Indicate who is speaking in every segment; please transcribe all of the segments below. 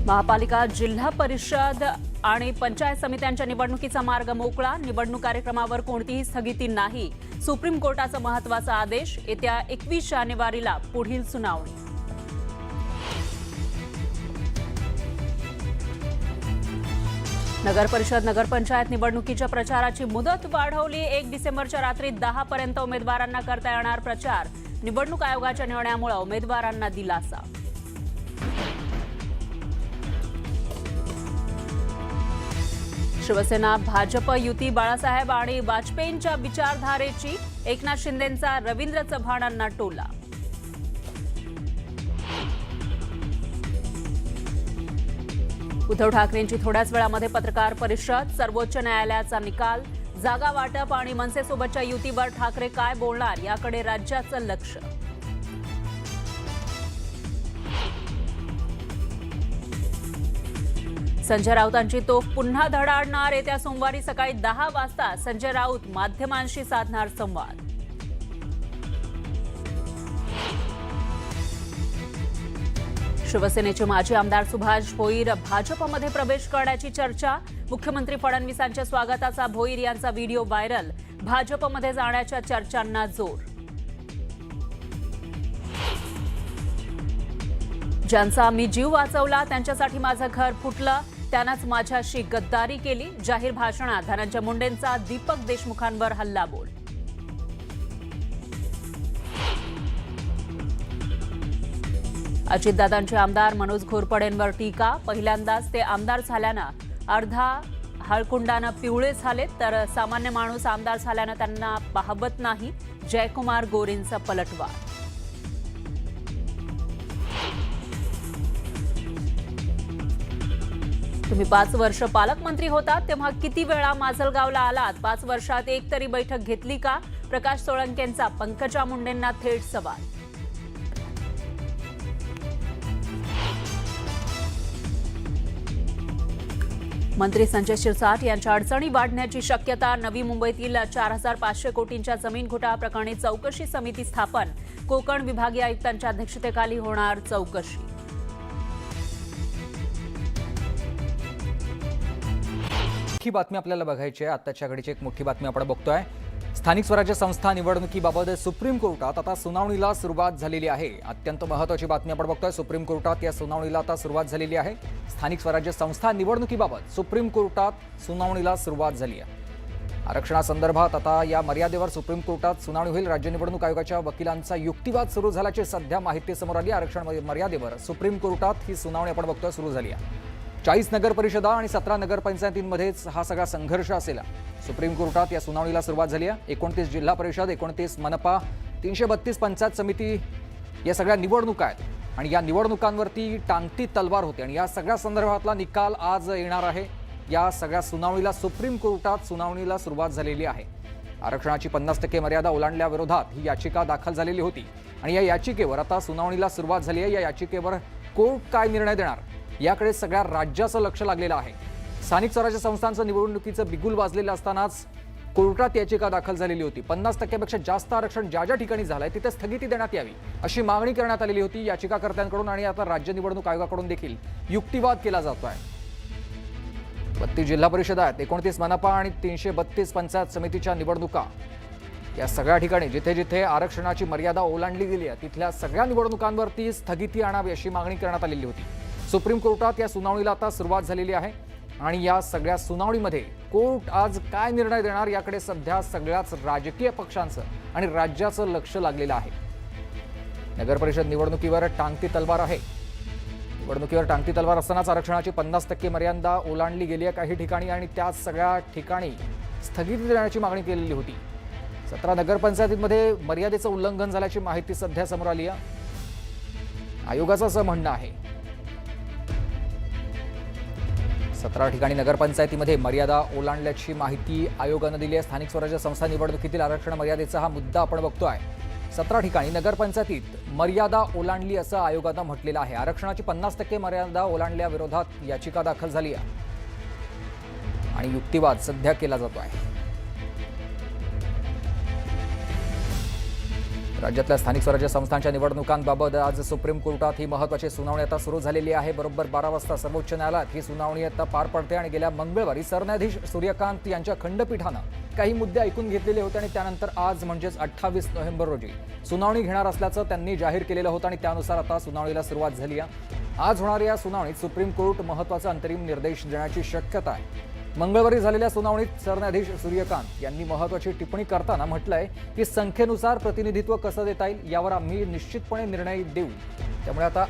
Speaker 1: महापालिका, जिल्हा परिषद आणि पंचायत समित्यांच्या निवडणुकीचा मार्ग मोकळा. निवडणूक कार्यक्रमावर कोणतीही स्थगिती नाही. सुप्रीम कोर्टाचा महत्त्वाचा आदेश. येत्या 21 जानेवारीला पुढील सुनावणी. नगर परिषद, नगरपंचायत निवडणुकीच्या प्रचाराची मुदत वाढवली. 1 डिसेंबरच्या रात्री 10 पर्यंत उमेदवारांना करता येणार प्रचार. निवडणूक आयोगाच्या निर्णयामुळे उमेदवारांना दिलासा. शिवसेना भाजप युती बाळासाहेब आणि वाजपेयींच्या विचारधारेची. एकनाथ शिंदेंचा रवींद्र चव्हाणांना टोला. उद्धव ठाकरेंची थोड्याच वेळामध्ये पत्रकार परिषद. सर्वोच्च न्यायालयाचा निकाल. जागा वाटप आणि मनसेसोबतच्या युतीवर ठाकरे काय बोलणार याकडे राज्याचं लक्ष. संजय राऊतांची तोफ पुन्हा धडाडणार. येत्या सोमवारी सकाळी 10 वाजता संजय राऊत माध्यमांशी साधणार संवाद. शिवसेनेचे माजी आमदार सुभाष भोईर भाजपमध्ये प्रवेश करण्याची चर्चा. मुख्यमंत्री फडणवीसांच्या स्वागताचा भोईर यांचा व्हिडिओ व्हायरल. भाजपमध्ये जाण्याच्या चर्चांना जोर. ज्यांचा मी जीव वाचवला त्यांच्यासाठी माझं घर फुटलं, त्यानंच माझ्याशी गद्दारी केली. जाहीर भाषणात धनंजय मुंडेंचा दीपक देशमुखांवर हल्लाबोल. अजितदादांचे आमदार मनोज घोरपडेंवर टीका. पहिल्यांदाच ते आमदार झाल्यानं अर्धा हळकुंडानं पिवळे झाले, तर सामान्य माणूस आमदार झाल्यानं त्यांना पाहवत नाही. जयकुमार गोरेंचा पलटवार. तुम्ही 5 वर्ष पालकमंत्री होतात तेव्हा किती वेळा माजलगावला आलात? 5 वर्षात एक तरी बैठक घेतली का? प्रकाश सोळंकेंचा पंकजा मुंडेंना थेट सवाल. मंत्री संजय शिरसाट यांच्या अडचणी वाढण्याची शक्यता. नवी मुंबईतील 4500 कोटींच्या जमीन घोटाळा प्रकरणी चौकशी समिती स्थापन. कोकण विभागीय आयुक्तांच्या अध्यक्षतेखाली होणार चौकशी.
Speaker 2: ही बातमी आपल्याला बघायची आहे. आत्ताच्या घडीची एक मोठी बातमी आपण बघतोय. स्थानिक स्वराज्य संस्था निवडणुकीबाबत सुप्रीम कोर्टात आता सुनावणीला सुरुवात झालेली आहे. अत्यंत महत्त्वाची बातमी आपण बघतोय. सुप्रीम कोर्टात या सुनावणीला आता सुरुवात झालेली आहे. स्थानिक स्वराज्य संस्था निवडणुकीबाबत सुप्रीम कोर्टात सुनावणीला सुरुवात झाली आहे. आरक्षणासंदर्भात आता या मर्यादेवर सुप्रीम कोर्टात सुनावणी होईल. राज्य निवडणूक आयोगाच्या वकिलांचा युक्तिवाद सुरू झाल्याची सध्या माहिती समोर आली. आरक्षण मर्यादेवर सुप्रीम कोर्टात ही सुनावणी आपण बघतोय सुरू झाली आहे. 40 नगर परिषदा आणि 17 नगरपंचायतींमध्येच हा सगळा संघर्ष असेल. सुप्रीम कोर्टात या सुनावणीला सुरुवात झाली आहे. 29 जिल्हा परिषद, 29 मनपा, 332 पंचायत समिती या सगळ्या निवडणुका आहेत आणि या निवडणुकांवरती टांगती तलवार होते आणि या सगळ्या संदर्भातला निकाल आज येणार आहे. या सगळ्या सुनावणीला सुप्रीम कोर्टात सुनावणीला सुरुवात झालेली आहे. आरक्षणाची 50% मर्यादा ओलांडल्याविरोधात ही याचिका दाखल झालेली होती आणि या याचिकेवर आता सुनावणीला सुरुवात झाली आहे. या याचिकेवर कोर्ट काय निर्णय देणार याकडे सगळ्या राज्याचं लक्ष लागलेलं आहे. स्थानिक स्वराज्य संस्थांचं निवडणुकीचं बिगुल वाजलेलं असतानाच कोर्टात याचिका दाखल झालेली होती. 50% पेक्षा जास्त आरक्षण ज्या ज्या ठिकाणी झालंय तिथे स्थगिती देण्यात यावी अशी मागणी करण्यात आलेली होती याचिकाकर्त्यांकडून आणि आता राज्य निवडणूक आयोगाकडून देखील युक्तिवाद केला जातोय. 32 जिल्हा परिषद आहेत, 29 मनपा आणि 332 पंचायत समितीच्या निवडणुका या सगळ्या ठिकाणी जिथे जिथे आरक्षणाची मर्यादा ओलांडली गेली आहे तिथल्या सगळ्या निवडणुकांवरती स्थगिती आणावी अशी मागणी करण्यात आलेली होती. सुप्रीम कोर्टात या सुनावणीला आता सुरुवात झालेली आहे आणि या सगळ्या सुनावणीमध्ये कोर्ट आज काय निर्णय देणार याकडे सध्या सगळ्याच राजकीय पक्षांचं आणि राज्याचं लक्ष लागलेलं आहे. नगर परिषद निवडणुकीवर टांगती तलवार आहे. निवडणुकीवर टांगती तलवार असतानाच आरक्षणाची 50% मर्यादा ओलांडली गेली आहे काही ठिकाणी आणि त्याच सगळ्या ठिकाणी स्थगिती देण्याची मागणी केलेली होती. 17 नगरपंचायतींमध्ये मर्यादेचं उल्लंघन झाल्याची माहिती सध्या समोर आली आहे. आयोगाचं असं म्हणणं आहे 17 ठिकाणी नगरपंचायतीमध्ये मर्यादा ओलांडल्याची माहिती आयोगानं दिली आहे. स्थानिक स्वराज्य संस्था निवडणुकीतील आरक्षण मर्यादेचा हा मुद्दा आपण बघतोय. 17 ठिकाणी नगरपंचायतीत मर्यादा ओलांडली असं आयोगानं म्हटलेलं आहे. आरक्षणाची 50% मर्यादा ओलांडल्याविरोधात याचिका दाखल झाली आहे आणि युक्तिवाद सध्या केला जातो आहे. राज्यातल्या स्थानिक स्वराज्य संस्थांच्या निवडणुकांबाबत आज सुप्रीम कोर्टात ही महत्त्वाची सुनावणी आता सुरू झालेली आहे। बरोबर 12 वाजता सर्वोच्च न्यायालयात ही सुनावणी आता पार पडते आणि गेल्या मंगळवारी सरन्यायाधीश सूर्यकांत यांच्या खंडपीठानं काही मुद्दे ऐकून घेतलेले होते आणि त्यानंतर आज म्हणजेच 28 नोव्हेंबर रोजी सुनावणी घेणार असल्याचं त्यांनी जाहीर केलेलं होतं आणि त्यानुसार आता सुनावणीला सुरुवात झाली आहे। आज होणाऱ्या या सुनावणीत सुप्रीम कोर्ट महत्त्वाचा अंतरिम निर्देश देण्याची शक्यता आहे। मंगळवारी झालेल्या सुनावणीत सरन्यायाधीश सूर्यकांत यांनी महत्त्वाची टिप्पणी करताना म्हटलंय की संख्येनुसार प्रतिनिधित्व कसं देता येईल यावर आम्ही निश्चितपणे निर्णय देऊ। त्यामुळे आता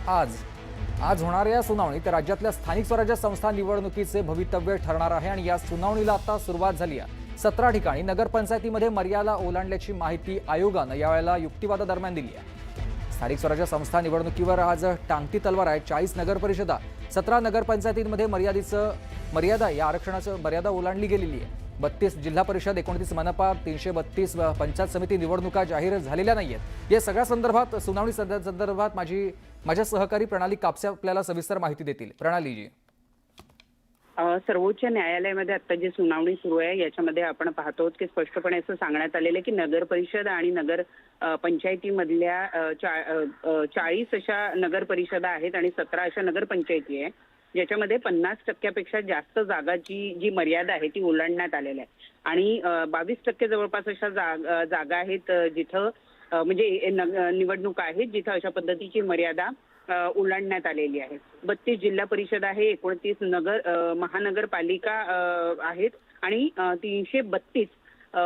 Speaker 2: आज होणाऱ्या सुनावणीत राज्यातल्या स्थानिक स्वराज्य संस्था निवडणुकीचे भवितव्य ठरणार आहे आणि या सुनावणीला आता सुरुवात झाली आहे। 17 ठिकाणी नगरपंचायतीमध्ये मर्यादा ओलांडल्याची माहिती आयोगानं यावेळेला युक्तिवादादरम्यान दिली आहे। स्थानिक स्वराज्य संस्था निवडणुकीवर आज टांगती तलवार आहे। 40 नगरपरिषदा 17 नगरपंचायतींमध्ये मर्यादा या आरक्षणाचं मर्यादा ओलांडली गेलेली आहे। 32 जिल्हा परिषद 29 मनपा 332 पंचायत समिती निवडणुका जाहीर झालेल्या नाहीयेत। या सगळ्या संदर्भात सुनावणी संदर्भात माझ्या सहकारी प्रणाली कापसे आपल्याला सविस्तर माहिती देतील। प्रणालीजी,
Speaker 3: सर्वोच्च न्यायालयामध्ये आता जी सुनावणी सुरू आहे याच्यामध्ये आपण पाहतो की स्पष्टपणे असं सांगण्यात आलेलं आहे की नगर परिषद आणि नगर पंचायतीमधल्या 40 अशा नगर परिषदा आहेत आणि 17 अशा नगर पंचायती आहे, ज्याच्यामध्ये 50% जास्त जागाची जी मर्यादा आहे ती ओलांडण्यात आलेली आहे आणि 22% जवळपास अशा जागा आहेत जिथं म्हणजे निवडणुका आहेत जिथं अशा पद्धतीची मर्यादा ओलांडण्यात आलेली आहे। 32 जिल्हा परिषद आहे, 29 महानगरपालिका आहेत आणि 332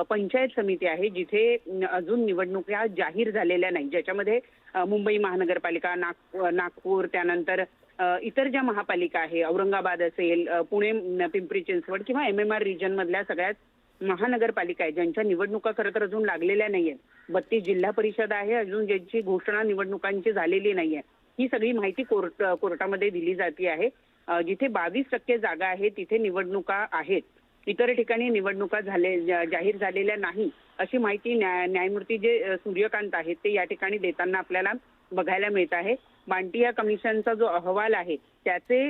Speaker 3: पंचायत समिती आहे जिथे अजून निवडणुका जाहीर झालेल्या नाही, ज्याच्यामध्ये मुंबई महानगरपालिका, नागपूर, त्यानंतर इतर ज्या महापालिका आहे, औरंगाबाद असेल, पुणे, पिंपरी चिंचवड किंवा MMR रिजन मधल्या सगळ्यात महानगरपालिका आहे ज्यांच्या निवडणुका खरं तर अजून लागलेल्या नाहीयेत। 32 जिल्हा परिषद आहे अजून ज्यांची घोषणा निवडणुकांची झालेली नाहीये। ही सगळी माहिती कोर्टामध्ये दिली जाते आहे। जिथे 22% जागा आहेत तिथे निवडणुका आहेत, इतर ठिकाणी निवडणुका जाहीर झालेल्या नाही अशी माहिती न्यायमूर्ती जे सूर्यकांत आहेत ते या ठिकाणी देताना आपल्याला बघायला मिळत आहे। बांटिया कमिशनचा जो अहवाल आहे त्याचे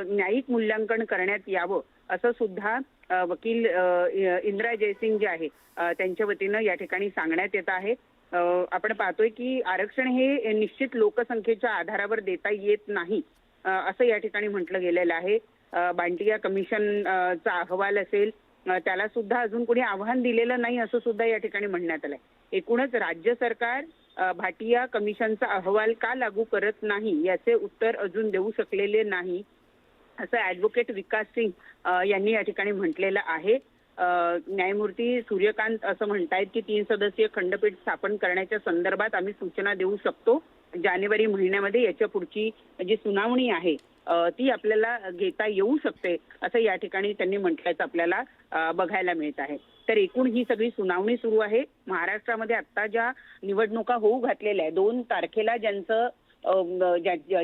Speaker 3: न्यायिक मूल्यांकन करण्यात यावं असं सुद्धा वकील इंदिरा जयसिंग जे आहे त्यांच्या वतीनं या ठिकाणी सांगण्यात येत आहे। आपण पाहतोय की आरक्षण हे निश्चित लोकसंख्येच्या आधारावर देता येत नाही असं या ठिकाणी म्हटलं गेलेलं आहे। बांटिया कमिशनचा अहवाल असेल त्याला सुद्धा अजून कोणी आव्हान दिलेलं नाही असं सुद्धा या ठिकाणी म्हणण्यात आलंय। एकूणच राज्य सरकार भाटिया कमिशनचा अहवाल का लागू करत नाही याचे उत्तर अजून देऊ शकलेले नाही असं ॲडव्होकेट विकास सिंग यांनी या ठिकाणी म्हटलेलं आहे। न्यायमूर्ती सूर्यकांत असं म्हणतायत की 3 सदस्यीय खंडपीठ स्थापन करण्याच्या संदर्भात आम्ही सूचना देऊ शकतो। जानेवारी महिन्यामध्ये याच्या पुढची जी सुनावणी आहे ती आपल्याला घेता येऊ शकते असं या ठिकाणी त्यांनी म्हटल्याचं आपल्याला बघायला मिळत आहे। तर एकूण ही सगळी सुनावणी सुरू आहे। महाराष्ट्रामध्ये आता ज्या निवडणुका होऊ घातलेल्या आहे 2 तारखेला ज्यांचं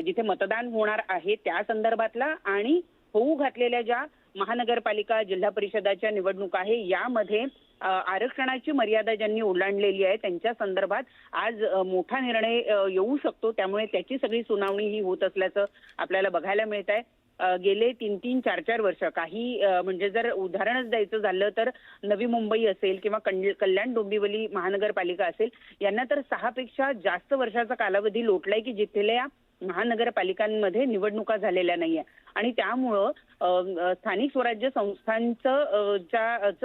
Speaker 3: जिथे मतदान होणार आहे त्या संदर्भातला आणि होऊ घातलेल्या ज्या महानगरपालिका जिल्हा परिषदाच्या निवडणुका आहे यामध्ये आरक्षणाची मर्यादा ज्यांनी ओलांडलेली आहे त्यांच्या संदर्भात आज मोठा निर्णय येऊ शकतो। त्यामुळे त्याची सगळी सुनावणी ही होत असल्याचं आपल्याला बघायला मिळत आहे। गेले 3-3, 4-4 वर्ष काही म्हणजे जर उदाहरणच द्यायचं झालं तर नवी मुंबई असेल किंवा कल्याण डोंबिवली महानगरपालिका असेल यांना तर 6 पेक्षा जास्त वर्षाचा कालावधी लोटलाय की जिथल्या महानगरपालिकांमध्ये निवडणुका झालेल्या नाहीये आणि त्यामुळं स्थानिक स्वराज्य संस्थांचं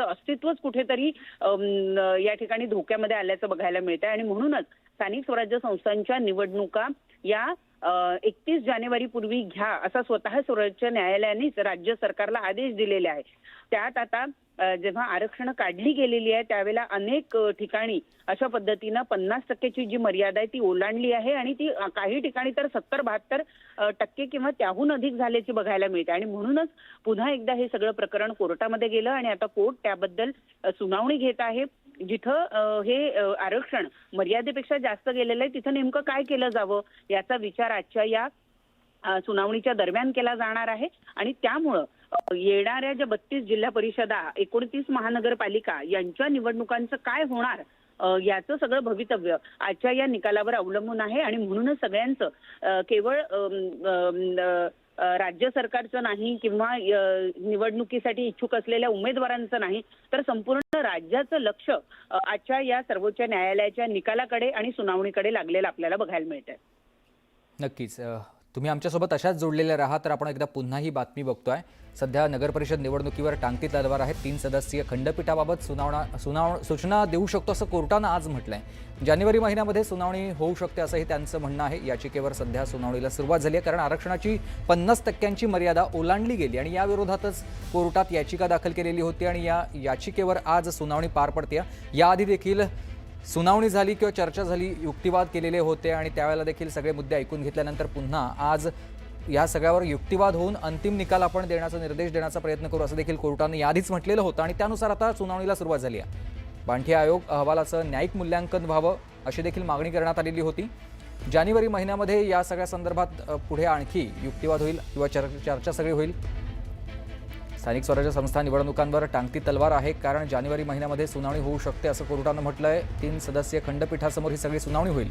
Speaker 3: अस्तित्वच कुठेतरी या ठिकाणी धोक्यामध्ये आल्याचं बघायला मिळत आहे आणि म्हणूनच स्थानिक स्वराज्य संस्थांच्या निवडणुका या 31 जानेवारी पूर्वी घ्या असा स्वतः सर्वोच्च न्यायालयानेच राज्य सरकारला आदेश दिलेले आहे। त्यात आता जेव्हा आरक्षण काढली गेलेली आहे त्यावेळेला अनेक ठिकाणी अशा पद्धतीनं 50% जी मर्यादा आहे ती ओलांडली आहे आणि ती काही ठिकाणी तर 70-72% किंवा त्याहून अधिक झाल्याची बघायला मिळते आणि म्हणूनच पुन्हा एकदा हे सगळं प्रकरण कोर्टामध्ये गेलं आणि आता कोर्ट त्याबद्दल सुनावणी घेत आहे। जिथं हे आरक्षण मर्यादेपेक्षा जास्त गेलेलं आहे तिथं नेमकं काय केलं जावं याचा विचार आजच्या या सुनावणीच्या दरम्यान केला जाणार आहे आणि त्यामुळं येणाऱ्या ज्या 32 जिल्हा परिषदा 29 महानगरपालिका यांच्या निवडणुकांचं काय होणार याचं सगळं भवितव्य आजच्या या निकालावर अवलंबून आहे आणि म्हणूनच सगळ्यांचं केवळ राज्य सरकारचं नाही किंवा निवडणुकीसाठी इच्छुक असलेल्या उमेदवारांचं नाही, तर संपूर्ण राज्याचं लक्ष आजच्या या सर्वोच्च न्यायालयाच्या निकालाकडे आणि सुनावणीकडे लागलेलं आपल्याला बघायला मिळतंय.
Speaker 2: नक्कीच तुम्ही आमच्यासोबत अशाच जोडलेल्या राहा. तर आपण एकदा पुन्हा ही बातमी बघतोय. सध्या नगरपरिषद निवडणुकीवर टांगती तलवार आहे. 3 सदस्यीय खंडपीठाबाबत सूचना देऊ शकतो असं कोर्टानं आज म्हटलंय. जानेवारी महिन्यामध्ये सुनावणी होऊ शकते असंही त्यांचं म्हणणं आहे. याचिकेवर सध्या सुनावणीला सुरुवात झाली आहे, कारण आरक्षणाची 50% मर्यादा ओलांडली गेली आणि याविरोधातच कोर्टात याचिका दाखल केलेली होती आणि या याचिकेवर आज सुनावणी पार पडते. याआधी देखील सुनावणी झाली किंवा चर्चा झाली, युक्तिवाद केलेले होते आणि त्यावेळेला देखील सगळे मुद्दे ऐकून घेतल्यानंतर पुन्हा आज या सगळ्यावर युक्तिवाद होऊन अंतिम निकाल आपण देण्याचा निर्देश देण्याचा प्रयत्न करू असं देखील कोर्टाने याआधीच म्हटलेलं होतं आणि त्यानुसार आता सुनावणीला सुरुवात झाली आहे. बांठी आयोग अहवालाचं न्यायिक मूल्यांकन व्हावं अशी देखील मागणी करण्यात आलेली होती. जानेवारी महिन्यामध्ये या सगळ्या संदर्भात पुढे आणखी युक्तिवाद होईल किंवा चर्चा सगळी होईल. स्थानिक स्वराज्य संस्था निवडणुकांवर टांगती तलवार आहे, कारण जानेवारी महिन्यामध्ये सुनावणी होऊ शकते असं कोर्टानं म्हटलंय. 3 सदस्यीय खंडपीठासमोर ही सगळी सुनावणी होईल.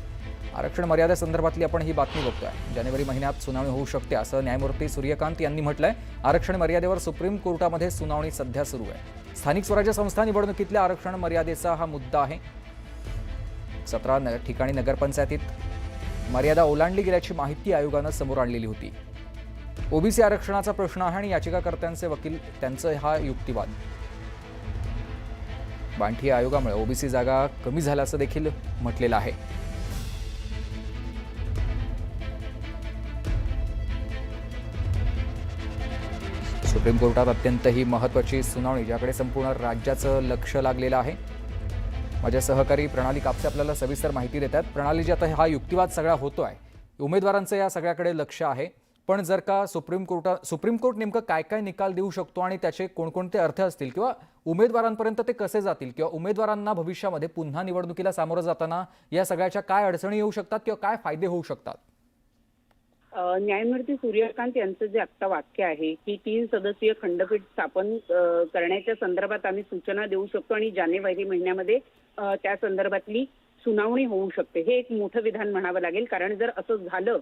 Speaker 2: आरक्षण मर्यादेसंदर्भातली आपण ही बातमी बघतोय. जानेवारी महिन्यात सुनावणी होऊ शकते असं न्यायमूर्ती सूर्यकांत यांनी म्हटलंय. आरक्षण मर्यादेवर सुप्रीम कोर्टामध्ये सुनावणी सध्या सुरू आहे. स्थानिक स्वराज्य संस्था निवडणुकीतल्या आरक्षण मर्यादेचा हा मुद्दा आहे. 17 ठिकाणी नगरपंचायतीत मर्यादा ओलांडली गेल्याची माहिती आयोगानं समोर आणलेली होती. ओबीसी आरक्षणाचा प्रश्न आहे आणि याचिकाकर्त्यांचे वकील त्यांचं हा युक्तिवाद. बांठी आयोगामुळे ओबीसी जागा कमी झाल्याचं देखील म्हटलेलं आहे. सुप्रीम कोर्टात अत्यंत ही महत्त्वाची सुनावणी, ज्याकडे संपूर्ण राज्याचं लक्ष लागलेलं आहे. माझे सहकारी प्रणाली कापसे आपल्याला सविस्तर माहिती देतात. प्रणाली, जी आता हा युक्तिवाद सगळा होतोय, उमेदवारांचं या सगळ्याकडे लक्ष आहे, पण जर का सुप्रीम कोर्ट नेमकं काय काय निकाल देऊ शकतो आणि त्याचे कोणकोणते अर्थ असतील किंवा उमेदवारांपर्यंत ते कसे जातील किंवा उमेदवारांना भविष्यामध्ये पुन्हा निवडणुकीला सामोरं जाताना या सगळ्याच्या काय अडचणी येऊ शकतात किंवा काय फायदे होऊ शकतात?
Speaker 3: न्यायमूर्ती सूर्यकांत यांचं जे आत्ता वाक्य आहे की 3 सदस्यीय खंडपीठ स्थापन करण्याच्या संदर्भात आम्ही सूचना देऊ शकतो आणि जानेवारी महिन्यामध्ये त्या संदर्भातली सुनावणी होऊ शकते, हे एक मोठं विधान म्हणावं लागेल. कारण जर असं झालं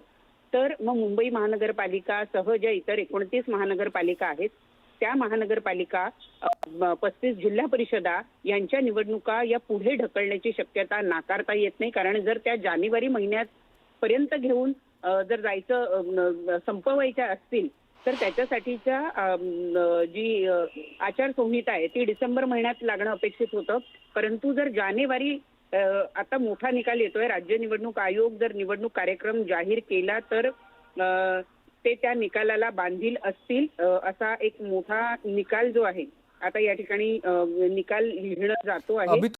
Speaker 3: तर मग मुंबई महानगरपालिका सह ज्या इतर 29 महानगरपालिका आहेत, त्या महानगरपालिका 35 जिल्हा परिषदा यांच्या निवडणुका या पुढे ढकलण्याची शक्यता नाकारता येत नाही. कारण जर त्या जानेवारी महिन्यात पर्यंत घेऊन जर जायचं संपवायच्या असतील तर त्याच्यासाठीच्या जी आचारसंहिता आहे ती डिसेंबर महिन्यात लागणं अपेक्षित होतं. परंतु जर जानेवारी आता मोठा निकाल येतोय, राज्य निवडणूक आयोग जर निवडणूक कार्यक्रम जाहीर केला तर ते त्या निकालाला बांधील असतील. असा एक मोठा निकाल जो आहे आता या ठिकाणी निकाल लिहिला जातो आहे.